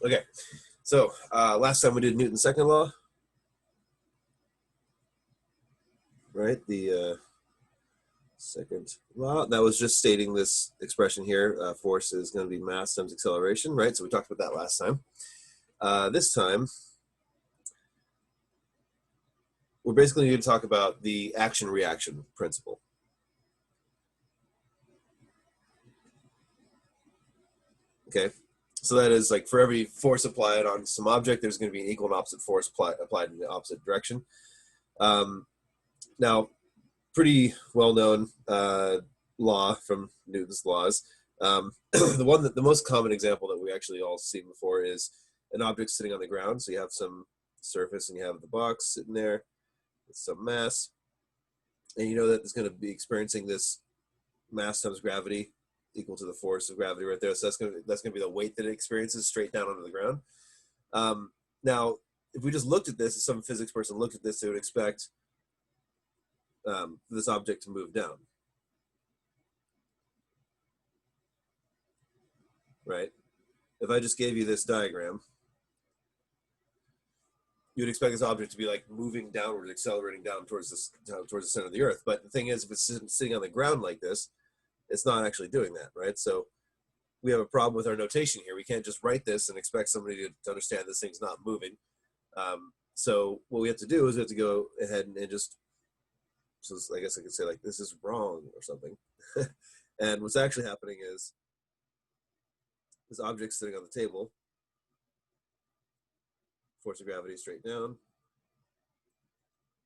Okay, so last time we did Newton's second law, right? The second law, that was just stating this expression here, force is going to be mass times acceleration, right? So we talked about that last time. This time, we're basically going to talk about the action-reaction principle. Okay, so that is like for every force applied on some object, there's going to be an equal and opposite force applied in the opposite direction. Now, pretty well-known law from Newton's laws. The most common example that we actually all seen before is an object sitting on the ground. So you have some surface and you have the box sitting there with some mass, and you know that it's going to be experiencing this mass times gravity equal to the force of gravity right there. So that's going to be the weight that it experiences straight down onto the ground. Now, if we just looked at this, if some physics person looked at this, they would expect this object to move down, right? If I just gave you this diagram, you'd expect this object to be like moving downward, accelerating down towards the center of the earth. But the thing is, if it's sitting on the ground like this, it's not actually doing that, right? So we have a problem with our notation here. We can't just write this and expect somebody to understand this thing's not moving. So what we have to do is we have to go ahead and just, so I guess I could say like, this is wrong or something. And what's actually happening is this object sitting on the table, force of gravity straight down,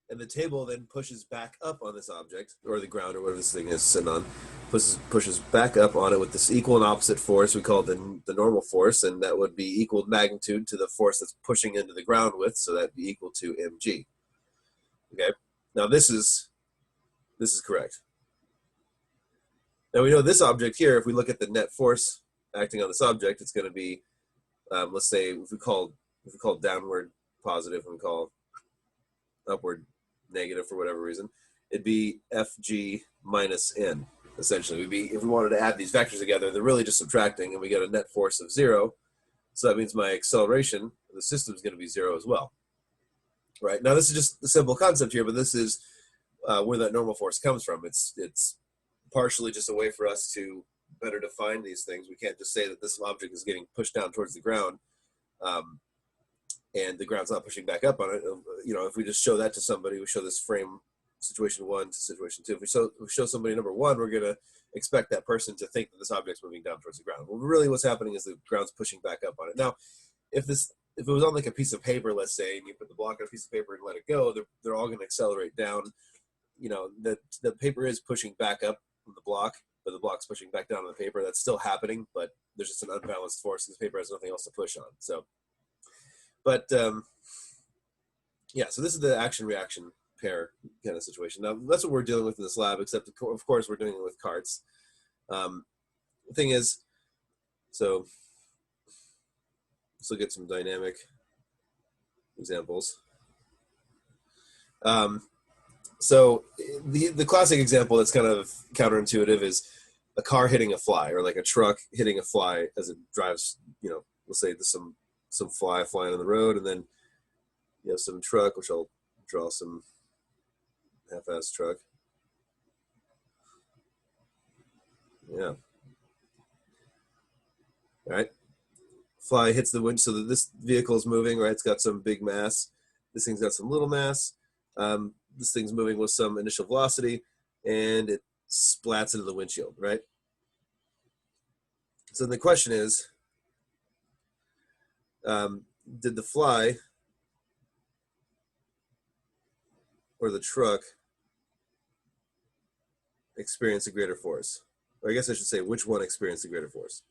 and the table then pushes back up on this object, or the ground, or whatever this thing is sitting on, pushes back up on it with this equal and opposite force. We call it the normal force, and that would be equal magnitude to the force that's pushing into the ground with, so that'd be equal to mg. Okay, now this is correct. Now we know this object here, if we look at the net force acting on this object, it's going to be, let's say, if we call downward positive and we call upward negative for whatever reason, it'd be Fg minus n, essentially. Would be, if we wanted to add these vectors together, they're really just subtracting, and we get a net force of 0. So that means my acceleration of the system is going to be 0 as well. Right, now this is just a simple concept here, but this is where that normal force comes from. It's partially just a way for us to better define these things. We can't just say that this object is getting pushed down towards the ground, and the ground's not pushing back up on it. You know, if we just show that to somebody, we show this frame situation 1 to situation 2. If we show somebody number 1, we're going to expect that person to think that this object's moving down towards the ground. Well, really what's happening is the ground's pushing back up on it. Now, if it was on like a piece of paper, let's say, and you put the block on a piece of paper and let it go, they're all going to accelerate down. You know, the paper is pushing back up on the block, but the block's pushing back down on the paper. That's still happening, but there's just an unbalanced force because the paper has nothing else to push on. So, but yeah, so this is the action-reaction pair kind of situation. Now, that's what we're dealing with in this lab, except of course we're doing it with carts. The thing is, so let's look at some dynamic examples. So the classic example that's kind of counterintuitive is a car hitting a fly, or like a truck hitting a fly as it drives, you know, let's say there's some fly flying on the road, and then you have some truck, which I'll draw some half-ass truck. Yeah. All right. Fly hits the wind, so that this vehicle is moving, right? It's got some big mass. This thing's got some little mass. This thing's moving with some initial velocity, and it splats into the windshield, right? So the question is, did the fly or the truck experience a greater force? Or I guess I should say, which one experienced a greater force?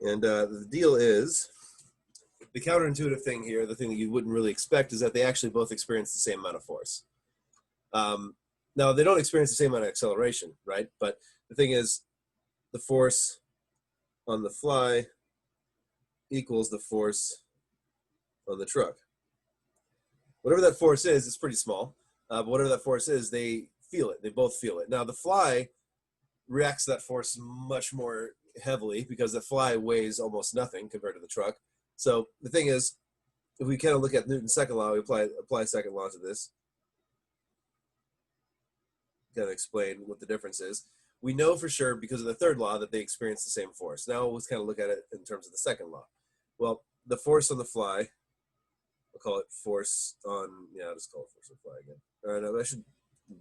And the deal is, the counterintuitive thing here, the thing that you wouldn't really expect, is that they actually both experience the same amount of force. Now, they don't experience the same amount of acceleration, right? But the thing is, the force on the fly equals the force on the truck. Whatever that force is, it's pretty small, but whatever that force is, they feel it. They both feel it. Now, the fly reacts to that force much more heavily because the fly weighs almost nothing compared to the truck. So the thing is, if we kind of look at Newton's second law, we apply second law to this, kind of explain what the difference is. We know for sure because of the third law that they experience the same force. Now let's kind of look at it in terms of the second law. Well, the force on the fly, we'll call it force on, yeah, I'll just call it force on the fly again. All right, I should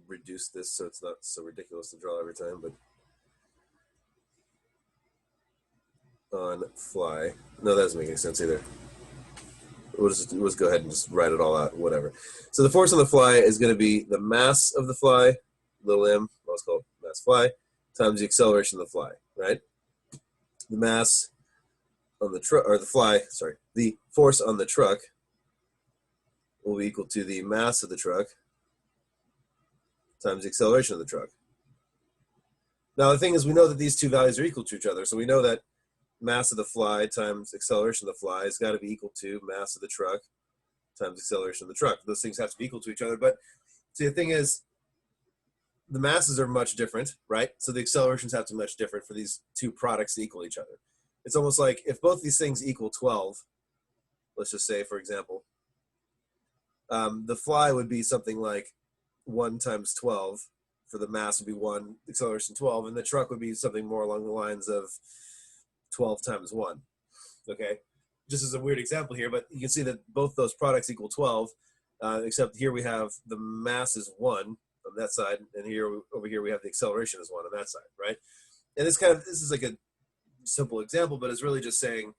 reduce this so it's not so ridiculous to draw every time, but on fly. No, that doesn't make any sense either. We'll just go ahead and just write it all out, whatever. So the force on the fly is going to be the mass of the fly, little m, let's call it mass fly, times the acceleration of the fly, right? The mass on the truck, or the fly, sorry, the force on the truck will be equal to the mass of the truck times the acceleration of the truck. Now the thing is, we know that these two values are equal to each other, so we know that mass of the fly times acceleration of the fly has got to be equal to mass of the truck times acceleration of the truck. Those things have to be equal to each other, but see, the thing is, the masses are much different, right? So the accelerations have to be much different for these two products to equal each other. It's almost like if both these things equal 12, let's just say, for example, the fly would be something like 1 times 12, for the mass would be 1, acceleration 12, and the truck would be something more along the lines of 12 times 1, okay? Just as a weird example here, but you can see that both those products equal 12, except here we have the mass is 1 on that side, and here over here we have the acceleration is 1 on that side, right? And this is like a simple example, but it's really just saying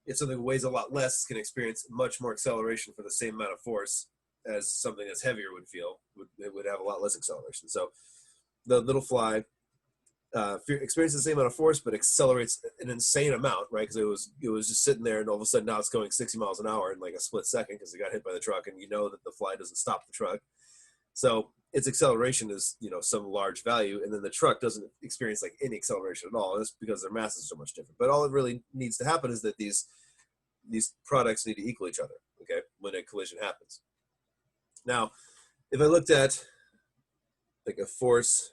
if something weighs a lot less, it's going to experience much more acceleration for the same amount of force as something that's heavier would feel. It would have a lot less acceleration. So the little fly experiences the same amount of force, but accelerates an insane amount, right? Because it was just sitting there, and all of a sudden now it's going 60 miles an hour in like a split second because it got hit by the truck, and you know that the fly doesn't stop the truck. So its acceleration is, some large value, and then the truck doesn't experience like any acceleration at all. That's because their mass is so much different. But all it really needs to happen is that these products need to equal each other, okay, when a collision happens. Now, if I looked at like a force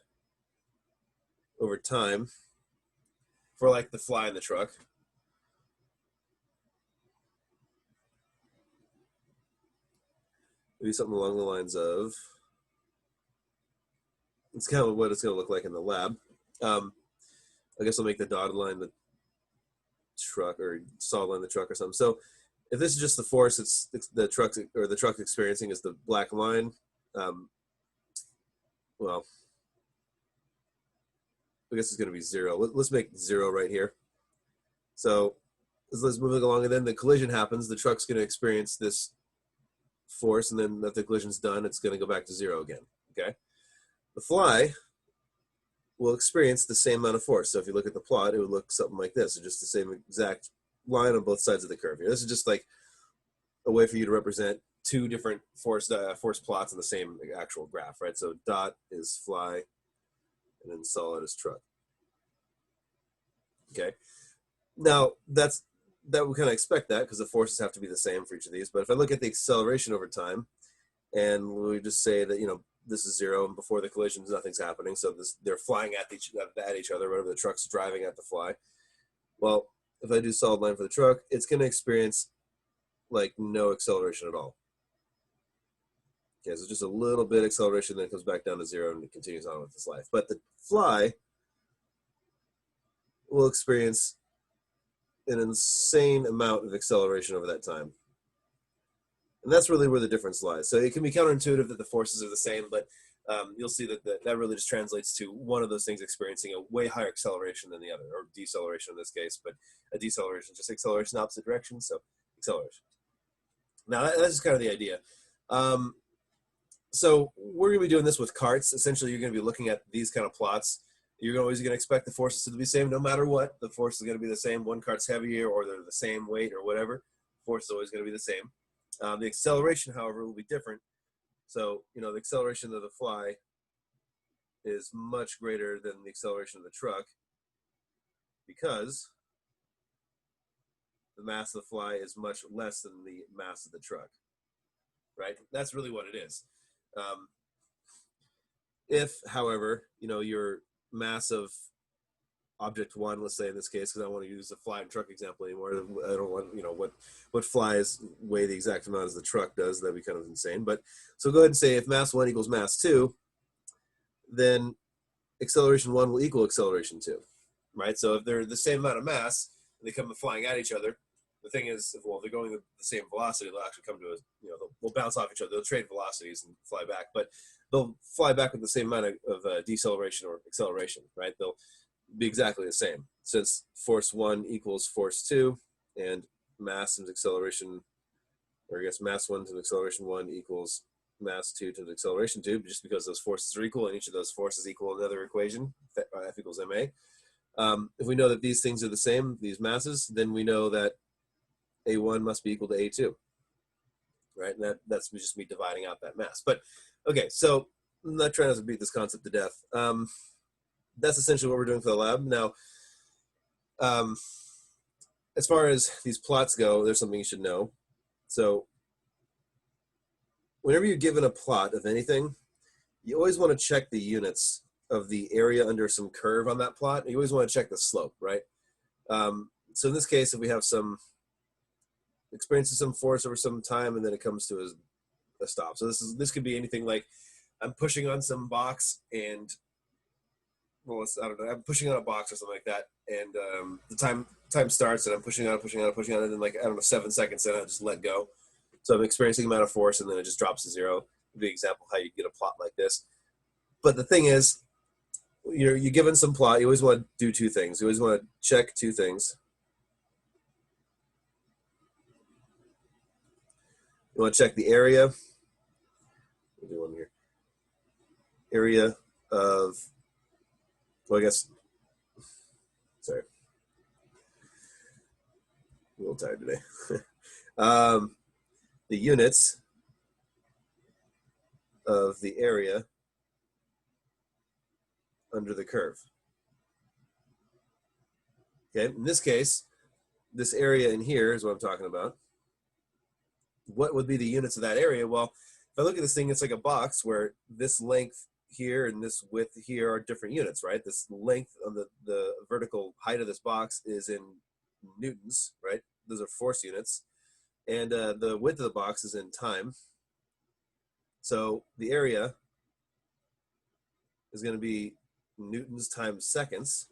over time for like the fly in the truck, maybe something along the lines of, it's kind of what it's going to look like in the lab. I guess I'll make the dotted line the truck, or solid line the truck or something. So if this is just the force, it's the truck, or the truck experiencing, is the black line. Well, I guess it's going to be 0. Let's make 0 right here. So let's move along, and then the collision happens. The truck's going to experience this force, and then if the collision's done, it's going to go back to 0 again, okay? The fly will experience the same amount of force. So if you look at the plot, it would look something like this. It's just the same exact line on both sides of the curve here. This is just like a way for you to represent two different force plots in the same actual graph, right? So dot is fly, and then solid is truck. Okay. Now that we kind of expect that because the forces have to be the same for each of these. But if I look at the acceleration over time, and we just say that this is 0, and before the collisions nothing's happening, so they're flying at each other, whatever the truck's driving at the fly. Well, if I do solid line for the truck, it's going to experience like no acceleration at all. Okay, so just a little bit acceleration, then it comes back down to 0, and it continues on with its life. But the fly will experience an insane amount of acceleration over that time. And that's really where the difference lies. So it can be counterintuitive that the forces are the same, but you'll see that really just translates to one of those things experiencing a way higher acceleration than the other, or deceleration in this case, but a deceleration is just acceleration in opposite direction, so acceleration. Now that's just kind of the idea. So we're going to be doing this with carts. Essentially, you're going to be looking at these kind of plots. You're always going to expect the forces to be the same no matter what. The force is going to be the same. One cart's heavier, or they're the same weight, or whatever. Force is always going to be the same. The acceleration, however, will be different. So, the acceleration of the fly is much greater than the acceleration of the truck, because the mass of the fly is much less than the mass of the truck, right? That's really what it is. If, however, your mass of object one, let's say in this case, because I don't want to use the fly and truck example anymore. I don't want, what flies weigh the exact amount as the truck does. That'd be kind of insane. But so go ahead and say if mass one equals mass two, then acceleration one will equal acceleration two, right? So if they're the same amount of mass and they come flying at each other, the thing is, well, if they're going at the same velocity, they'll actually come to they'll bounce off each other. They'll trade velocities and fly back, but they'll fly back with the same amount of deceleration or acceleration, right? They'll be exactly the same, since force one equals force two, and mass times acceleration, or I guess mass one times acceleration one equals mass two times acceleration two, just because those forces are equal and each of those forces equal another equation, F equals ma. If we know that these things are the same, these masses, then we know that A1 must be equal to A2, right? And that's just me dividing out that mass. But okay, so I'm not trying to beat this concept to death. That's essentially what we're doing for the lab. Now, as far as these plots go, there's something you should know. So whenever you're given a plot of anything, you always want to check the units of the area under some curve on that plot. You always want to check the slope, right? So in this case, if we have some experiences some force over some time and then it comes to a stop. So this could be anything like I'm pushing on some box and, well, I don't know, I'm pushing on a box or something like that, and the time starts and I'm pushing on, and then, like, I don't know, 7 seconds in, I just let go. So I'm experiencing amount of force and then it just drops to zero. Would be an example of how you get a plot like this. But the thing is, you're given some plot, you always want to do two things. You always want to check two things. You want to check the area. We'll do one here. Area of, well, I guess, sorry, a little tired today. The units of the area under the curve. Okay, in this case, this area in here is what I'm talking about. What would be the units of that area? Well, if I look at this thing, it's like a box where this length here and this width here are different units, right? This length of the vertical height of this box is in newtons, right? Those are force units. And the width of the box is in time. So the area is going to be newtons times seconds.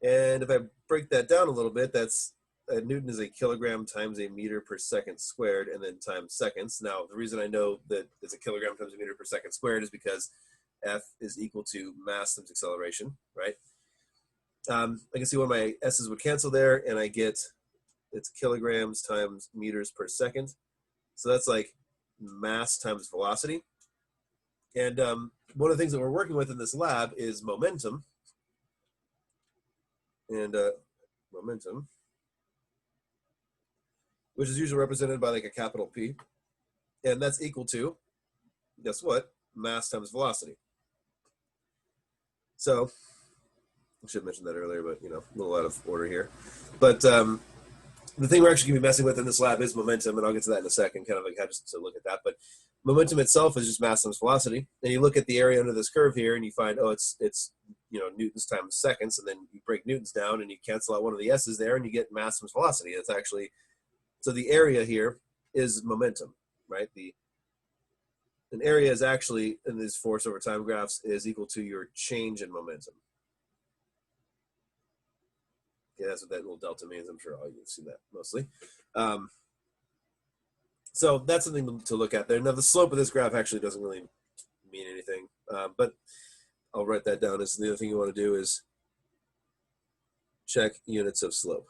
And if I break that down a little bit, that's Newton is a kilogram times a meter per second squared, and then times seconds. Now, the reason I know that it's a kilogram times a meter per second squared is because F is equal to mass times acceleration, right? I can see one of my S's would cancel there, and I get it's kilograms times meters per second. So that's like mass times velocity. And one of the things that we're working with in this lab is momentum. And momentum, which is usually represented by like a capital P. And that's equal to, guess what? Mass times velocity. So, I should have mentioned that earlier, but, a little out of order here. But the thing we're actually going to be messing with in this lab is momentum, and I'll get to that in a second, kind of like how just to look at that. But momentum itself is just mass times velocity. And you look at the area under this curve here, and you find, oh, it's newtons times seconds, and then you break newtons down, and you cancel out one of the S's there, and you get mass times velocity. It's actually, so the area here is momentum, right? An area is actually, in these force over time graphs, is equal to your change in momentum. Okay, that's what that little delta means. I'm sure all you've seen that mostly. So that's something to look at there. Now, the slope of this graph actually doesn't really mean anything, but I'll write that down as the other thing you want to do is check units of slope.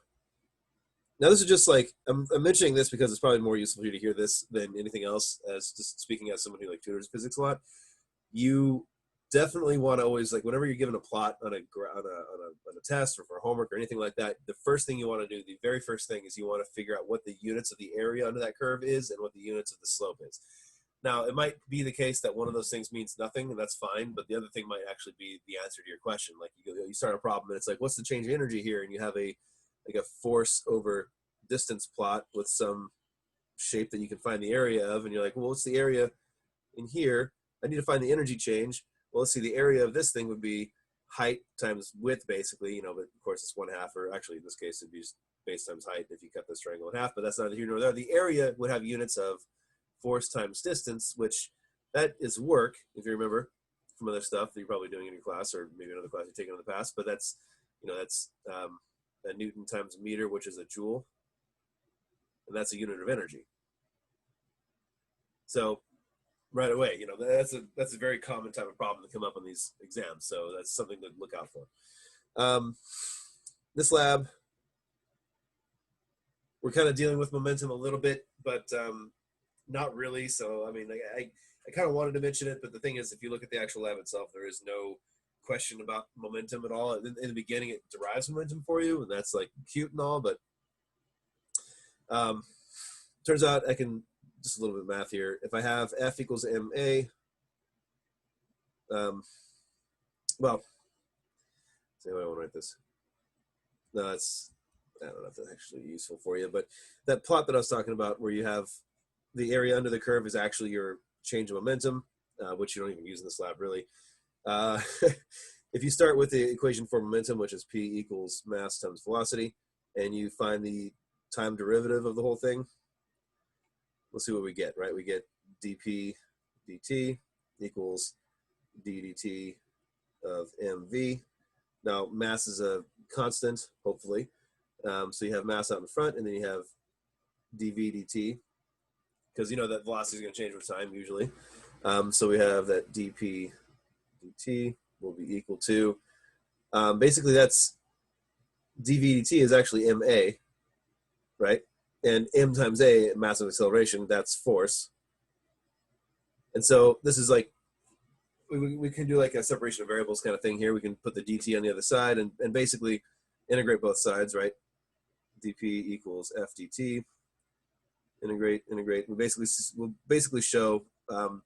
Now, this is just like, I'm mentioning this because it's probably more useful for you to hear this than anything else, as just speaking as someone who like tutors physics a lot. You definitely want to always, like, whenever you're given a plot on a test or for homework or anything like that, the first thing you want to do, the very first thing, is you want to figure out what the units of the area under that curve is and what the units of the slope is. Now, it might be the case that one of those things means nothing, and that's fine, but the other thing might actually be the answer to your question. Like you start a problem, and it's like, what's the change in energy here? And you have a force over distance plot with some shape that you can find the area of, and you're like, well, what's the area in here? I need to find the energy change. Well, let's see, the area of this thing would be height times width, basically, but of course it's 1/2, or actually in this case it'd be just base times height if you cut this triangle in half, but that's neither here nor there. The area would have units of force times distance, which that is work, if you remember from other stuff that you're probably doing in your class, or maybe another class you've taken in the past, but that's, that's a Newton times a meter, which is a joule, and that's a unit of energy. So right away, that's a very common type of problem to come up on these exams. So that's something to look out for. This lab, we're kind of dealing with momentum a little bit, but not really. So, I mean, I kind of wanted to mention it, but the thing is, if you look at the actual lab itself, there is no question about momentum at all. In the beginning, it derives momentum for you, and that's like cute and all, but turns out I can, just a little bit of math here. If I have F equals MA, well, see how I want to write this. No, I don't know if that's actually useful for you, but that plot that I was talking about where you have the area under the curve is actually your change of momentum, which you don't even use in this lab, really. If you start with the equation for momentum, which is P equals mass times velocity, and you find the time derivative of the whole thing, we'll see what we get, right? We get dP dt equals ddt of mv. Now, mass is a constant, hopefully. So you have mass out in front, and then you have dv dt, because that velocity is going to change with time, usually. So we have that dp dt will be equal to, basically that's dv dt is actually ma, right? And m times a, mass of acceleration, that's force. And so this is like, we can do like a separation of variables kind of thing here. We can put the dt on the other side and basically integrate both sides, right? dp equals f dt. Integrate. We'll basically show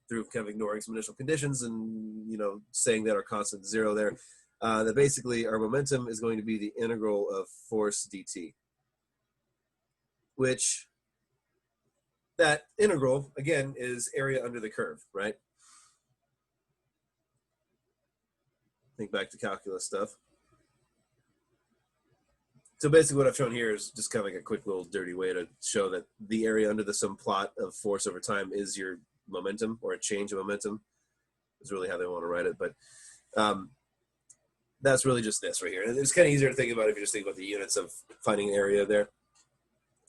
through kind of ignoring some initial conditions and saying that our constant is 0 there, that basically our momentum is going to be the integral of force dt, which that integral again is area under the curve, right? Think back to calculus stuff. So basically what I've shown here is just kind of like a quick little dirty way to show that the area under the sum plot of force over time is your momentum, or a change of momentum is really how they want to write it. But that's really just this right here. And it's kind of easier to think about if you just think about the units of finding an area there.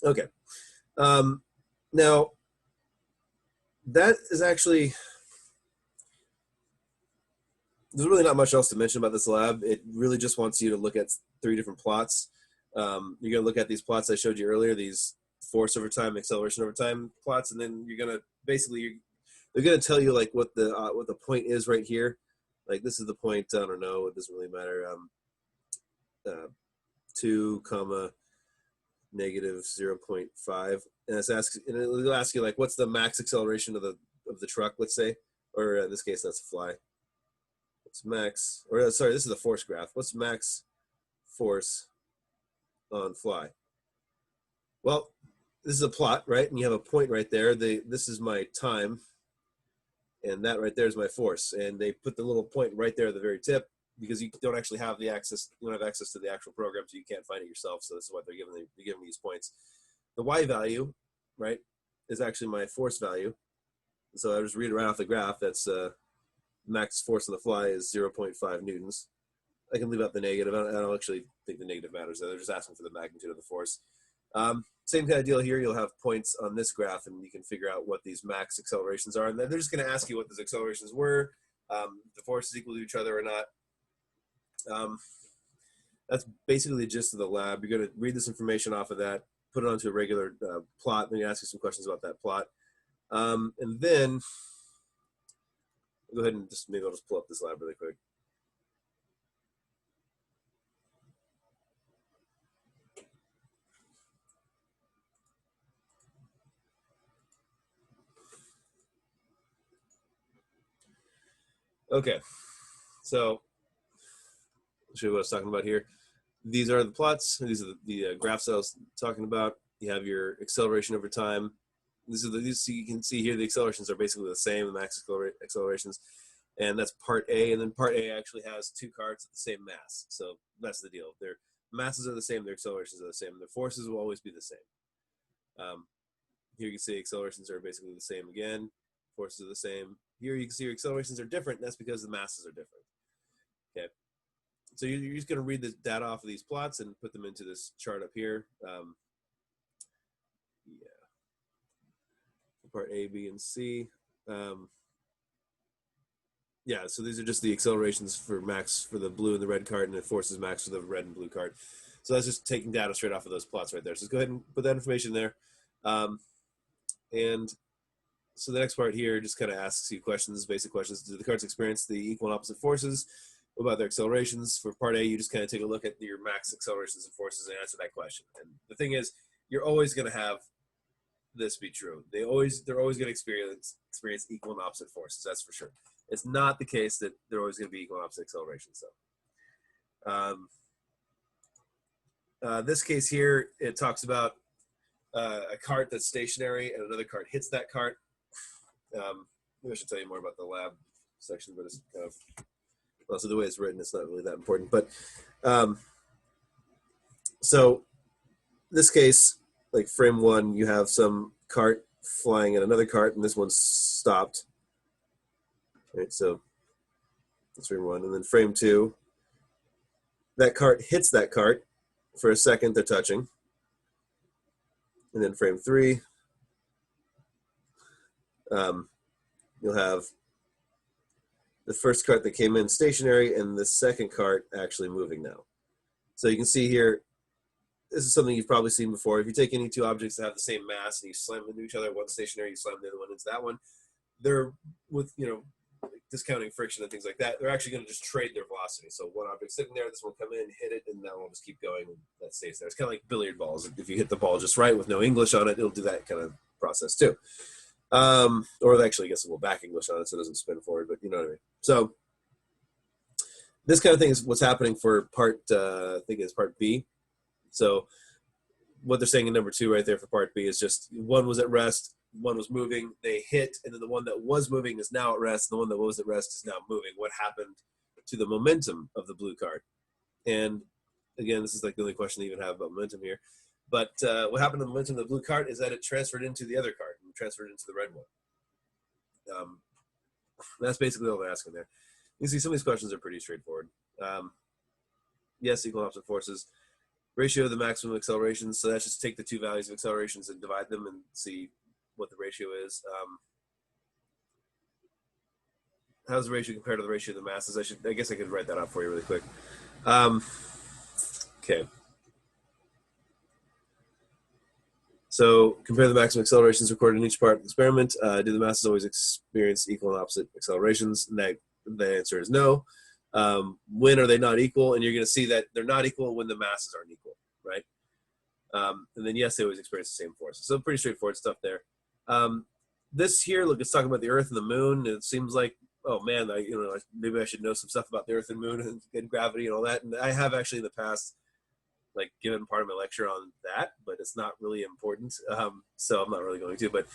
Okay. Now, that is actually, there's really not much else to mention about this lab. It really just wants you to look at 3 different plots. You're going to look at these plots I showed you earlier, these force over time, acceleration over time plots, and then you're going to basically, they're going to tell you like what the point is right here. Like this is the point, I don't know, it doesn't really matter. 2 comma negative 0.5, and it'll ask you like what's the max acceleration of the truck, let's say, or in this case that's a fly. What's max, or sorry, this is the force graph. What's max force on fly? Well, this is a plot, right? And you have a point right there. This is my time, and that right there is my force. And they put the little point right there at the very tip because you don't actually have the access. You don't have access to the actual program, so you can't find it yourself. So this is what they're giving these points. The y value, right, is actually my force value. So I just read it right off the graph. That's max force on the fly is 0.5 newtons. I can leave out the negative. I don't actually think the negative matters. They're just asking for the magnitude of the force. Same kind of deal here. You'll have points on this graph, and you can figure out what these max accelerations are. And then they're just going to ask you what those accelerations were, the forces equal to each other or not. That's basically the gist of the lab. You're going to read this information off of that, put it onto a regular plot, then you ask you some questions about that plot. And then go ahead and maybe I'll just pull up this lab really quick. Okay, so I'll show you what I was talking about here. These are the plots. These are the graphs I was talking about. You have your acceleration over time. These you can see here the accelerations are basically the same, the max accelerations, and that's part A. And then part A actually has two carts at the same mass. So that's the deal. Their masses are the same, their accelerations are the same, their forces will always be the same. Here you can see accelerations are basically the same again, forces are the same. Here you can see your accelerations are different, and that's because the masses are different. Okay, so you're just going to read the data off of these plots and put them into this chart up here. Yeah, part A, B, and C. Yeah, so these are just the accelerations for max for the blue and the red cart, and the forces max for the red and blue cart. So that's just taking data straight off of those plots right there. So just go ahead and put that information there. And so the next part here just kind of asks you questions, basic questions. Do the carts experience the equal and opposite forces? What about their accelerations? For part A, you just kind of take a look at your max accelerations and forces and answer that question. And the thing is, you're always going to have this be true. They're always going to experience equal and opposite forces. That's for sure. It's not the case that they're always going to be equal and opposite accelerations. So, this case here, it talks about a cart that's stationary and another cart hits that cart. Maybe I should tell you more about the lab section, but it's kind of, well, so the way it's written, it's not really that important. But so this case, like frame one, you have some cart flying at another cart, and this one's stopped. Right, so that's frame one. And then frame two, that cart hits that cart. For a second, they're touching. And then frame three, you'll have the first cart that came in stationary and the second cart actually moving now. So you can see here, this is something you've probably seen before. If you take any two objects that have the same mass and you slam them into each other, one stationary, you slam the other one into that one, they're with, discounting friction and things like that, they're actually going to just trade their velocity. So one object sitting there, this one will come in, hit it, and that one will just keep going, and that stays there. It's kind of like billiard balls. If you hit the ball just right with no English on it, it'll do that kind of process too. Or actually, I guess it will back English on it so it doesn't spin forward, but you know what I mean. So this kind of thing is what's happening for part, I think it's part B. So what they're saying in number two right there for part B is just one was at rest, one was moving, they hit, and then the one that was moving is now at rest, the one that was at rest is now moving. What happened to the momentum of the blue cart? And again, this is like the only question they even have about momentum here. But what happened to the momentum of the blue cart is that it transferred into the other cart and transferred into the red one. That's basically all they're asking there. You can see some of these questions are pretty straightforward. Yes, equal opposite forces. Ratio of the maximum accelerations. So that's just take the two values of accelerations and divide them and see what the ratio is. How does the ratio compare to the ratio of the masses? I guess I could write that out for you really quick. Okay. So compare the maximum accelerations recorded in each part of the experiment. Do the masses always experience equal and opposite accelerations? And the answer is no. When are they not equal? And you're going to see that they're not equal when the masses aren't equal, right? And then yes, they always experience the same force. So pretty straightforward stuff there. This here, look, it's talking about the Earth and the Moon. It seems like, oh man, maybe I should know some stuff about the Earth and Moon and gravity and all that. And I have actually in the past, like, given part of my lecture on that, but it's not really important. So I'm not really going to. But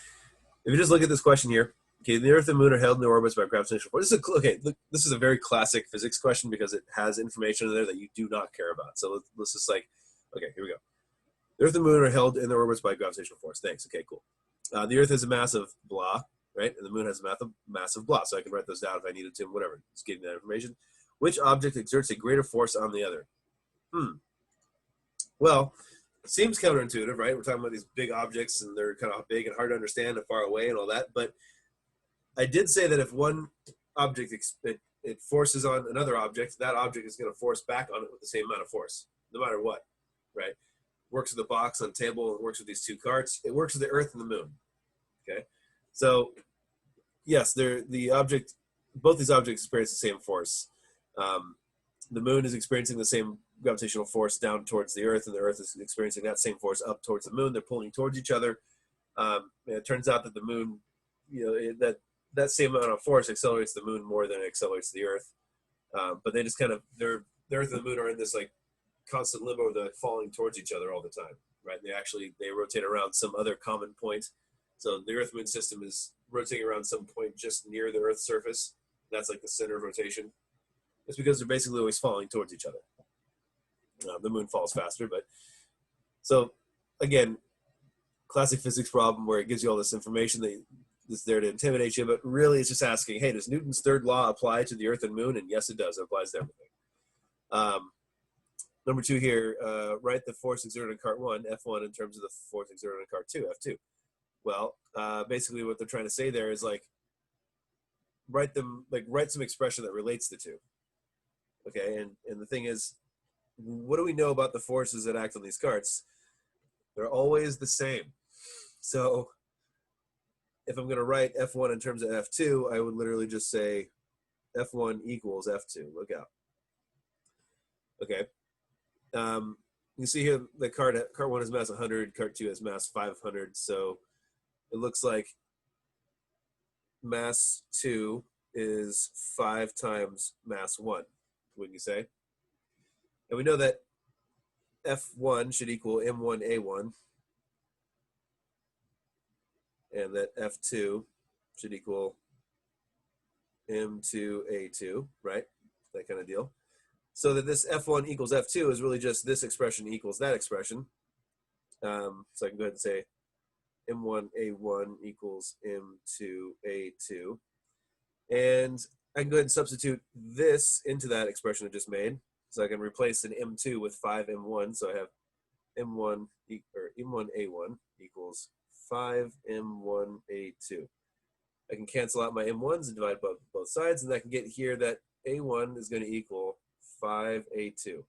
if you just look at this question here, okay, the Earth and Moon are held in their orbits by gravitational force. This is a very classic physics question because it has information in there that you do not care about. So let's just okay, here we go. The Earth and Moon are held in their orbits by gravitational force. Thanks. Okay, cool. The Earth has a mass of blah, right? And the Moon has a mass of blah. So I can write those down if I needed to, whatever. Just give me that information. Which object exerts a greater force on the other? Well, it seems counterintuitive, right? We're talking about these big objects and they're kind of big and hard to understand and far away and all that. But I did say that if one object it forces on another object, that object is going to force back on it with the same amount of force, no matter what, right? Works with the box on the table. It works with these two carts. It works with the Earth and the Moon. Okay, so yes, both these objects experience the same force. The Moon is experiencing the same gravitational force down towards the Earth, and the Earth is experiencing that same force up towards the Moon. They're pulling towards each other. It turns out that the Moon, that that same amount of force accelerates the moon more than it accelerates the Earth. But they just kind of the Earth and the moon are in this like constant limbo, they're falling towards each other all the time, right? They rotate around some other common point. So the Earth Moon system is rotating around some point just near the Earth's surface. That's like the center of rotation. It's because they're basically always falling towards each other. The moon falls faster, but so again, classic physics problem where it gives you all this information that is there to intimidate you, but really it's just asking, hey, does Newton's third law apply to the Earth and moon? And yes, it does. It applies to everything. Number 2 here, write the force exerted on cart 1, F1, in terms of the force exerted on cart 2, F2. Well, basically what they're trying to say there is like, write some expression that relates the two. Okay, and the thing is, what do we know about the forces that act on these carts? They're always the same. So if I'm going to write F1 in terms of F2, I would literally just say F1 equals F2. Look out. Okay. You see here the cart 1 has mass 100, cart 2 has mass 500. So it looks like mass 2 is 5 times mass 1, wouldn't you say? And we know that F1 should equal M1A1, and that F2 should equal M2A2, right? That kind of deal. So that this F1 equals F2 is really just this expression equals that expression. So I can go ahead and say M1A1 equals M2A2. And I can go ahead and substitute this into that expression I just made. So I can replace an M2 with 5M1. So I have M1A1 equals 5M1A2. I can cancel out my M1s and divide both sides, and I can get here that A1 is going to equal 5A2.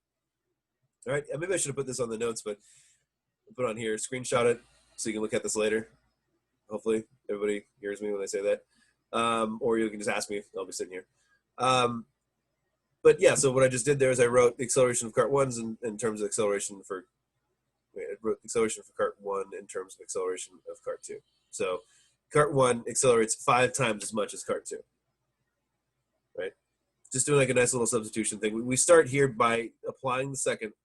All right, maybe I should have put this on the notes, but I'll put it on here, screenshot it so you can look at this later. Hopefully everybody hears me when I say that. Or you can just ask me, I'll be sitting here. But yeah, so what I just did there is I wrote the acceleration of cart 1s in terms of acceleration for, I wrote acceleration for cart 1 in terms of acceleration of cart 2. So cart 1 accelerates 5 times as much as cart 2, right? Just doing like a nice little substitution thing. We start here by applying the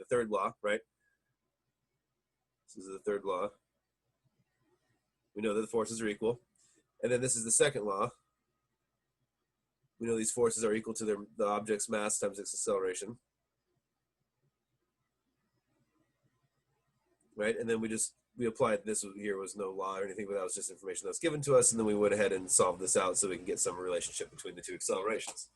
third law, right? This is the third law. We know that the forces are equal. And then this is the second law. We know these forces are equal to the object's mass times its acceleration. Right? And then we applied this here was no law or anything, but that was just information that was given to us. And then we went ahead and solved this out so we can get some relationship between the two accelerations.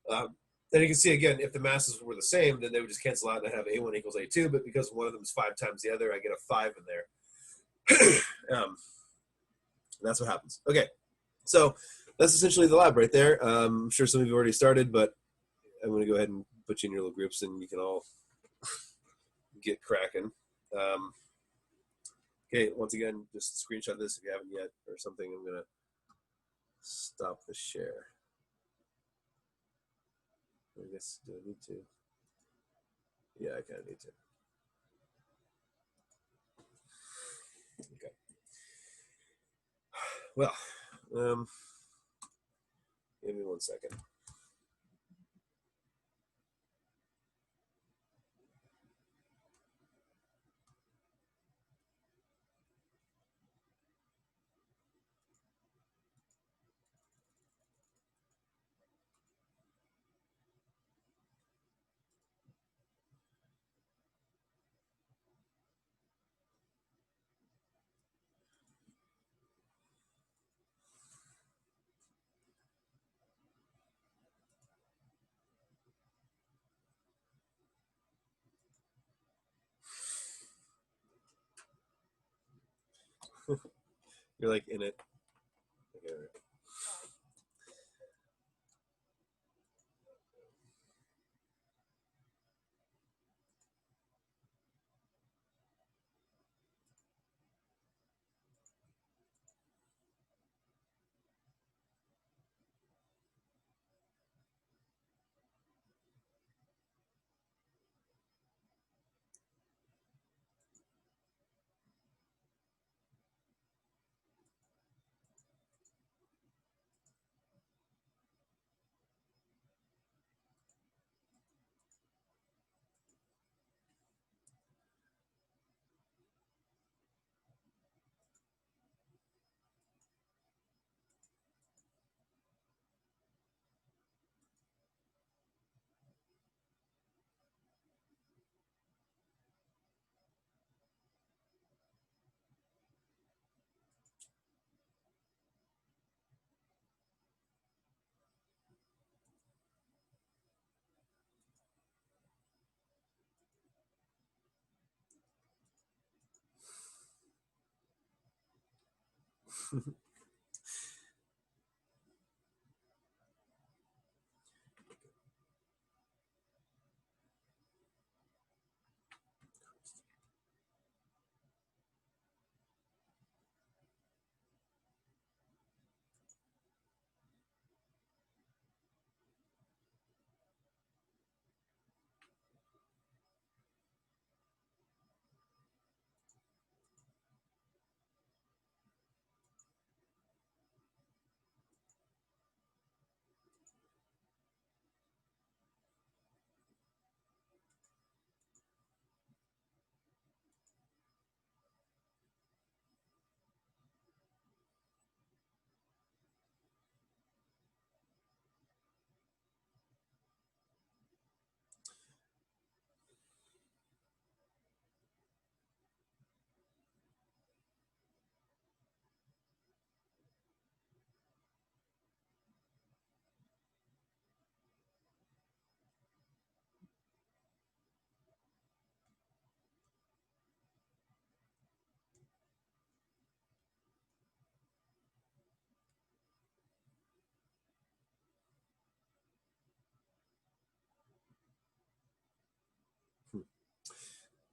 And you can see again, if the masses were the same, then they would just cancel out and have A1 equals A2. But because one of them is 5 times the other, I get a 5 in there. That's what happens. Okay, so that's essentially the lab right there. I'm sure some of you already started, but I'm going to go ahead and put you in your little groups and you can all get cracking. Okay, once again, just screenshot this if you haven't yet or something. I'm going to stop the share. I guess, do I need to? Yeah, I kind of need to. Okay. Well, give me 1 second. You're like in it. Okay, all right.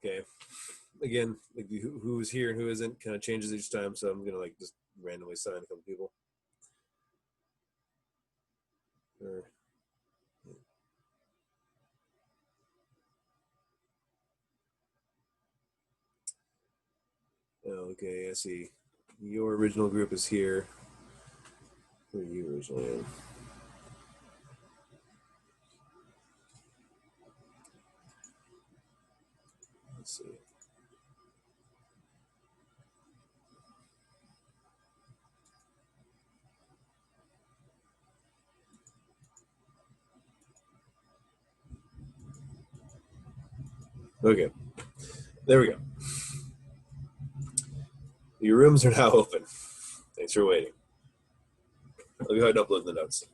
Okay. Again, like who's here and who isn't kind of changes each time. So I'm gonna like just randomly sign a couple people. Or, oh, okay, I see. Your original group is here. Who are you originally in? Let's see. Okay, there we go. Your rooms are now open. Thanks for waiting. I'll go ahead and upload the notes.